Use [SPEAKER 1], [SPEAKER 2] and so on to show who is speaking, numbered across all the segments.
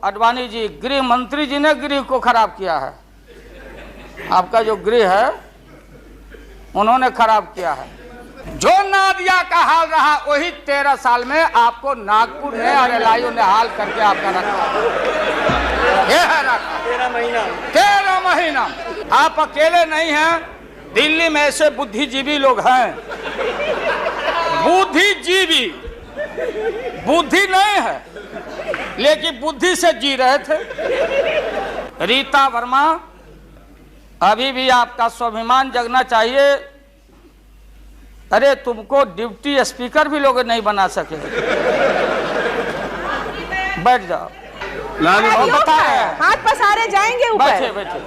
[SPEAKER 1] आडवाणी जी, गृह मंत्री जी ने गृह को खराब किया है। आपका जो गृह है उन्होंने खराब किया है। जो नादिया का हाल रहा वही 13 साल में आपको नागपुर ने और एलआईयू ने हाल करके आपका रखा। ये है रखा 13 महीना। आप अकेले नहीं हैं, दिल्ली में ऐसे बुद्धिजीवी लोग हैं, बुद्धिजीवी, बुद्धि नहीं है लेकिन बुद्धि से जी रहे थे। रीता वर्मा, अभी भी आपका स्वाभिमान जगना चाहिए। अरे तुमको डिप्टी स्पीकर भी लोग नहीं बना सके। बैठ जाओ,
[SPEAKER 2] हाथ पसारे जाएंगे ऊपर।
[SPEAKER 1] बैठे बैठे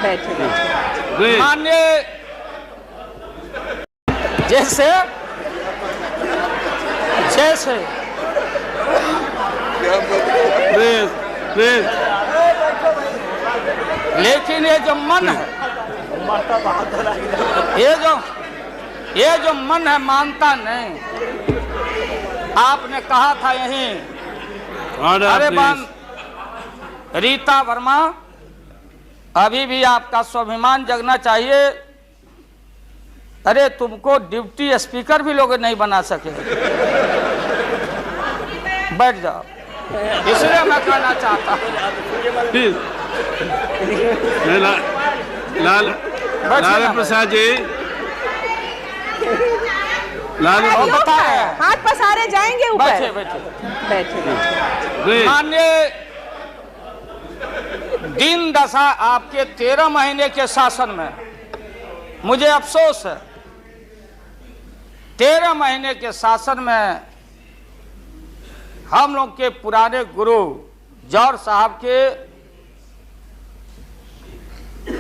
[SPEAKER 2] बैठे।
[SPEAKER 1] माननीय, जैसे जैसे लेकिन ये जो मन है, ये जो मन है मानता नहीं। आपने कहा था यहीं, अरे बंद। रीता वर्मा, अभी भी आपका स्वाभिमान जगना चाहिए। अरे तुमको डिप्टी स्पीकर भी लोग नहीं बना सके। बैठ जाओ, इसलिए मैं कहना चाहता हूँ।
[SPEAKER 3] लालू प्रसाद जी,
[SPEAKER 2] हाथ पसारे जाएंगे ऊपर।
[SPEAKER 1] बैठे बैठे
[SPEAKER 2] बैठे।
[SPEAKER 1] माननीय, दिन दशा आपके 13 महीने के शासन में मुझे अफसोस है। 13 महीने के शासन में हम लोग के पुराने गुरु जौहर साहब के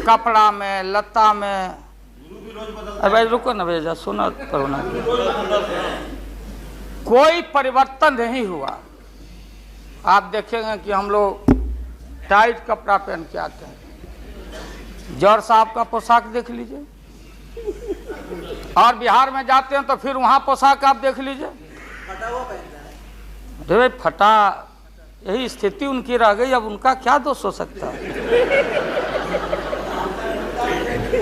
[SPEAKER 1] कपड़ा में, लता में, अरे रुको ना भैया, सुनो तो ना, कोई परिवर्तन नहीं हुआ। आप देखेंगे कि हम लोग टाइट कपड़ा पहन के आते हैं। जौहर साहब का पोशाक देख लीजिए, और बिहार में जाते हैं तो फिर वहां पोशाक आप देख लीजिए, अरे फटा। यही स्थिति उनकी रह गई, अब उनका क्या दोष हो सकता है।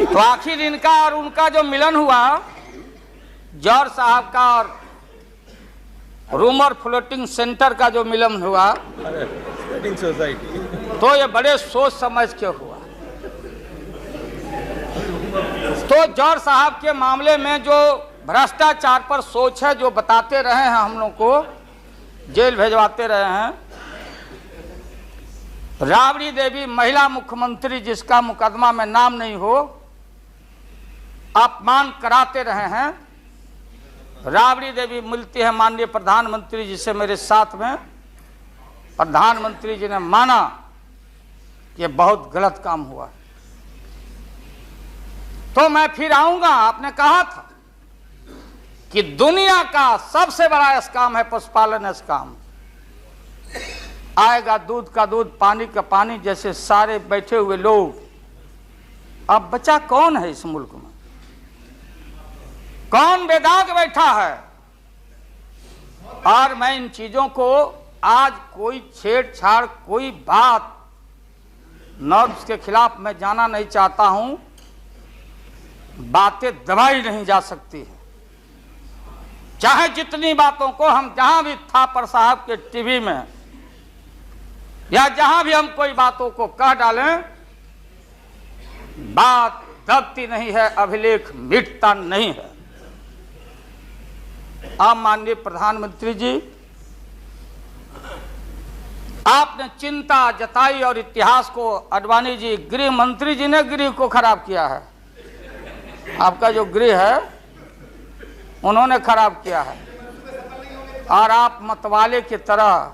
[SPEAKER 1] तो आखिर इनका और उनका जो मिलन हुआ, जौहर साहब का और रूमर फ्लोटिंग सेंटर का जो मिलन हुआ, तो ये बड़े सोच समझ के हुआ। तो जौहर साहब के मामले में जो भ्रष्टाचार पर सोच है, जो बताते रहे हैं, हम लोग को जेल भेजवाते रहे हैं। राबड़ी देवी महिला मुख्यमंत्री, जिसका मुकदमा में नाम नहीं हो, अपमान कराते रहे हैं। राबड़ी देवी मिलती है माननीय प्रधानमंत्री जी से मेरे साथ में। प्रधानमंत्री जी ने माना कि ये बहुत गलत काम हुआ, तो मैं फिर आऊंगा। आपने कहा था कि दुनिया का सबसे बड़ा स्काम है पशुपालन स्काम। आएगा दूध का दूध, पानी का पानी, जैसे सारे बैठे हुए लोग। अब बचा कौन है इस मुल्क में? कौन बेदाग बैठा है? और मैं इन चीजों को आज कोई छेड़छाड़, कोई बात नॉर्म्स के खिलाफ मैं जाना नहीं चाहता हूं। बातें दबाई नहीं जा सकती है, चाहे जितनी बातों को हम जहां भी थापर साहब के टीवी में या जहां भी हम कोई बातों को कह डालें, बात दबती नहीं है, अभिलेख मिटता नहीं है। अब माननीय प्रधानमंत्री जी, आपने चिंता जताई और इतिहास को, आडवाणी जी, गृह मंत्री जी ने गृह को खराब किया है। आपका जो गृह है उन्होंने खराब किया है, और आप मतवाले की तरह,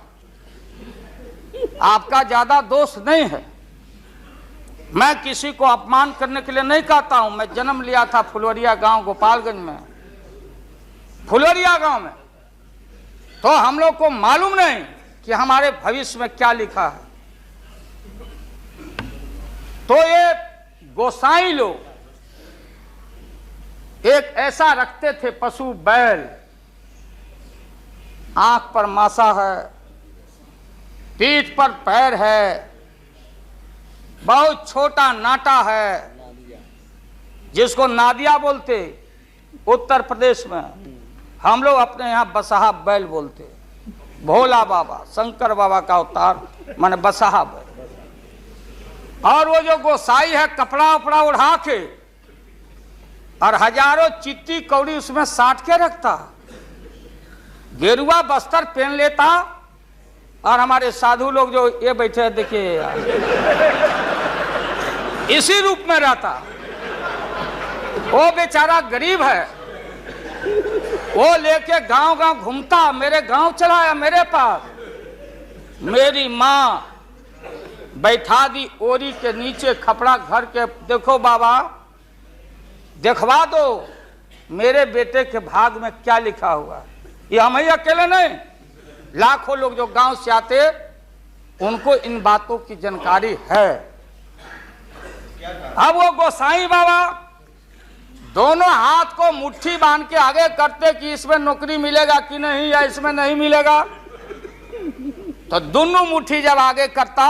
[SPEAKER 1] आपका ज्यादा दोष नहीं है। मैं किसी को अपमान करने के लिए नहीं कहता हूं। मैं जन्म लिया था फुलवरिया गांव, गोपालगंज में, फुलवरिया गांव में। तो हम लोग को मालूम नहीं कि हमारे भविष्य में क्या लिखा है। तो ये गोसाई लोग एक ऐसा रखते थे, पशु बैल, आंख पर मासा है, पीठ पर पैर है, बहुत छोटा नाटा है, जिसको नादिया बोलते उत्तर प्रदेश में, हम लोग अपने यहाँ बसहा बैल बोलते। भोला बाबा शंकर बाबा का अवतार माने बसहा बैल। और वो जो गोसाई है कपड़ा उपड़ा उड़ा के और हजारों चिट्टी कौड़ी उसमें साट के रखता, गेरुआ बस्तर पहन लेता, और हमारे साधु लोग जो ये बैठे हैं देखिए यार, इसी रूप में रहता। वो बेचारा गरीब है, वो लेके गांव गांव घूमता, मेरे गांव चलाया मेरे पास। मेरी माँ बैठा दी ओरी के नीचे खपड़ा घर के, देखो बाबा दिखवा दो मेरे बेटे के भाग में क्या लिखा हुआ। ये हम ही अकेले नहीं, लाखों लोग जो गांव से आते उनको इन बातों की जानकारी है। अब वो गोसाई बाबा दोनों हाथ को मुट्ठी बांध के आगे करते कि इसमें नौकरी मिलेगा कि नहीं या इसमें नहीं मिलेगा। तो दोनों मुट्ठी जब आगे करता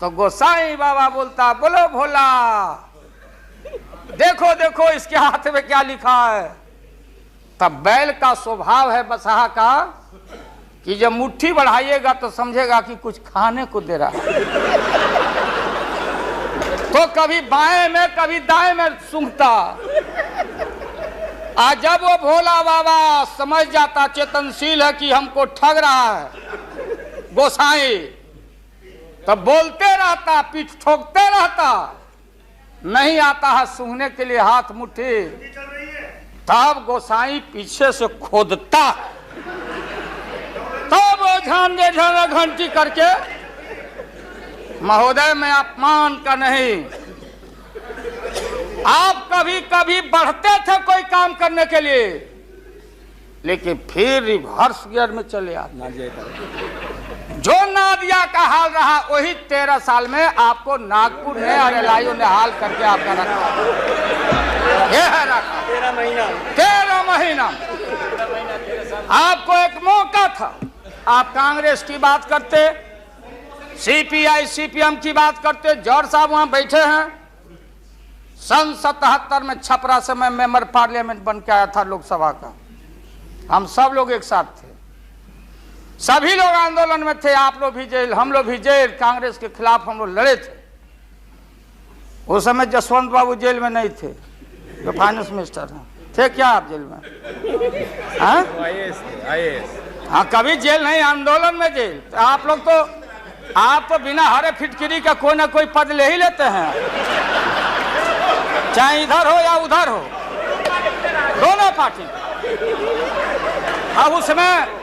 [SPEAKER 1] तो गोसाई बाबा बोलता, बोलो भोला, देखो देखो इसके हाथ में क्या लिखा है। तब बैल का स्वभाव है बसहा का कि जब मुट्ठी बढ़ाइएगा तो समझेगा कि कुछ खाने को दे रहा है, तो कभी बाएं में कभी दाएं में सूंघता। आज जब वो भोला बाबा समझ जाता, चेतनशील है कि हमको ठग रहा है गोसाई, तब बोलते रहता, पीठ ठोकते रहता, नहीं आता है सूंघने के लिए हाथ मुट्ठी। तब गोसाई पीछे से खोदता, तब वो झांझे घंटी करके, महोदय में अपमान का नहीं, आप कभी कभी बढ़ते थे कोई काम करने के लिए, लेकिन फिर रिवर्स गियर में चले आते। जो नादिया का हाल रहा वही 13 साल में आपको नागपुर ने और एलआईओ ने हाल करके आपका रखा। ये है रखा 13 महीना। आपको एक मौका था, आप कांग्रेस की बात करते, सीपीआई सीपीएम की बात करते। जौहर साहब वहां बैठे हैं। सन 77 में छपरा से मैं मेंबर पार्लियामेंट बन के आया था लोकसभा का। हम सब लोग एक साथ थे, सभी लोग आंदोलन में थे। आप लोग भी जेल, हम लोग भी जेल, कांग्रेस के खिलाफ हम लोग लड़े थे। उस समय जसवंत बाबू जेल में नहीं थे, जो फाइनेंस मिनिस्टर हैं। थे क्या आप जेल में? हाँ, कभी जेल नहीं, आंदोलन में जेल। तो आप तो बिना हरे फिटकिरी का कोई ना कोई पद ले ही लेते हैं, चाहे इधर हो या उधर हो, दोनों पार्टी। अब उसमें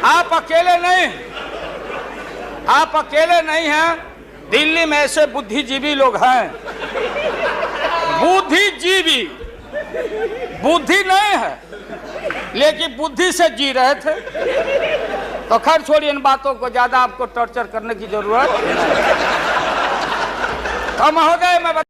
[SPEAKER 1] आप अकेले नहीं हैं। दिल्ली में ऐसे बुद्धिजीवी लोग हैं, बुद्धिजीवी, बुद्धि नहीं है लेकिन बुद्धि से जी रहे थे। तो खैर छोड़िए इन बातों को, ज्यादा आपको टॉर्चर करने की जरूरत। तो महोदय मैं